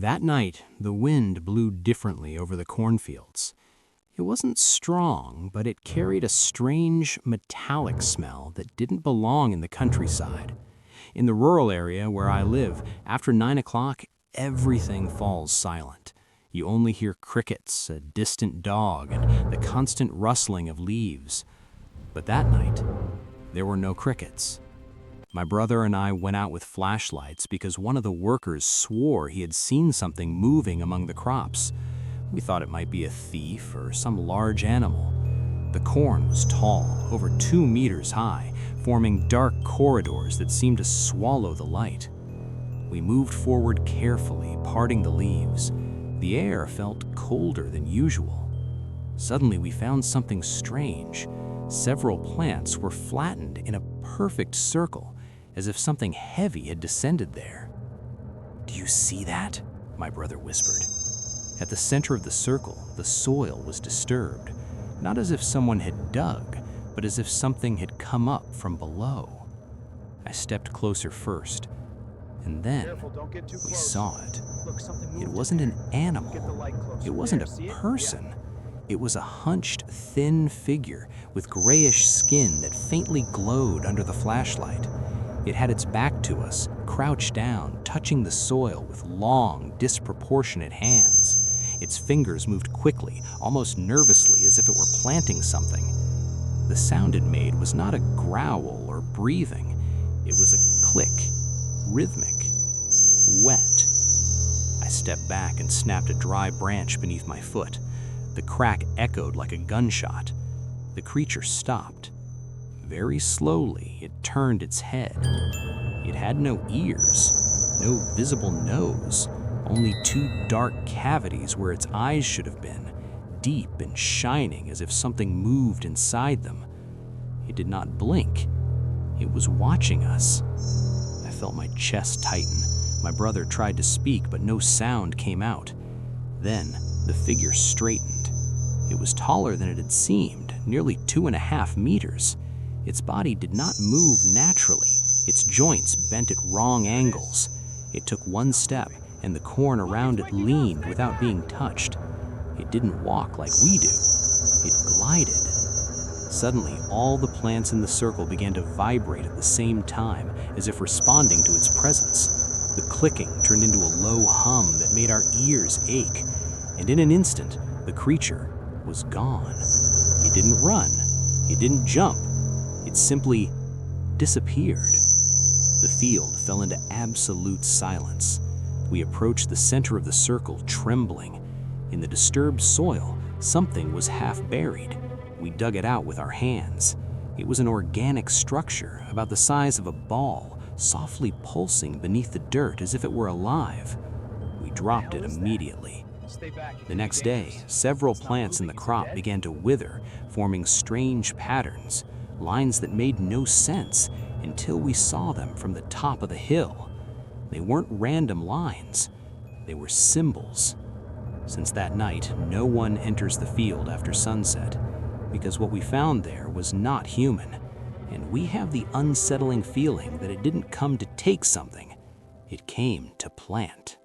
That night, the wind blew differently over the cornfields. It wasn't strong, but it carried a strange, metallic smell that didn't belong in the countryside. In the rural area where I live, after 9 o'clock, everything falls silent. You only hear crickets, a distant dog, and the constant rustling of leaves. But that night, there were no crickets. My brother and I went out with flashlights because one of the workers swore he had seen something moving among the crops. We thought it might be a thief or some large animal. The corn was tall, over 2 meters high, forming dark corridors that seemed to swallow the light. We moved forward carefully, parting the leaves. The air felt colder than usual. Suddenly, we found something strange. Several plants were flattened in a perfect circle, as if something heavy had descended there. "Do you see that?" my brother whispered. At the center of the circle, the soil was disturbed, not as if someone had dug, but as if something had come up from below. I stepped closer first, and then we saw it. It wasn't an animal. It wasn't a person. It was a hunched, thin figure with grayish skin that faintly glowed under the flashlight. It had its back to us, crouched down, touching the soil with long, disproportionate hands. Its fingers moved quickly, almost nervously, as if it were planting something. The sound it made was not a growl or breathing. It was a click, rhythmic, wet. I stepped back and snapped a dry branch beneath my foot. The crack echoed like a gunshot. The creature stopped. Very slowly, it turned its head. It had no ears, no visible nose, only 2 dark cavities where its eyes should have been, deep and shining as if something moved inside them. It did not blink. It was watching us. I felt my chest tighten. My brother tried to speak, but no sound came out. Then, the figure straightened. It was taller than it had seemed, nearly 2.5 meters. Its body did not move naturally. Its joints bent at wrong angles. It took 1 step, and the corn around it leaned without being touched. It didn't walk like we do. It glided. Suddenly, all the plants in the circle began to vibrate at the same time, as if responding to its presence. The clicking turned into a low hum that made our ears ache, and in an instant, the creature was gone. It didn't run. It didn't jump. It simply disappeared. The field fell into absolute silence. We approached the center of the circle, trembling. In the disturbed soil, something was half buried. We dug it out with our hands. It was an organic structure, about the size of a ball, softly pulsing beneath the dirt as if it were alive. We dropped it immediately. The next day, several plants in the crop began to wither, forming strange patterns, lines that made no sense until we saw them from the top of the hill. They weren't random lines. They were symbols. Since that night, no one enters the field after sunset, because what we found there was not human, and we have the unsettling feeling that it didn't come to take something, it came to plant.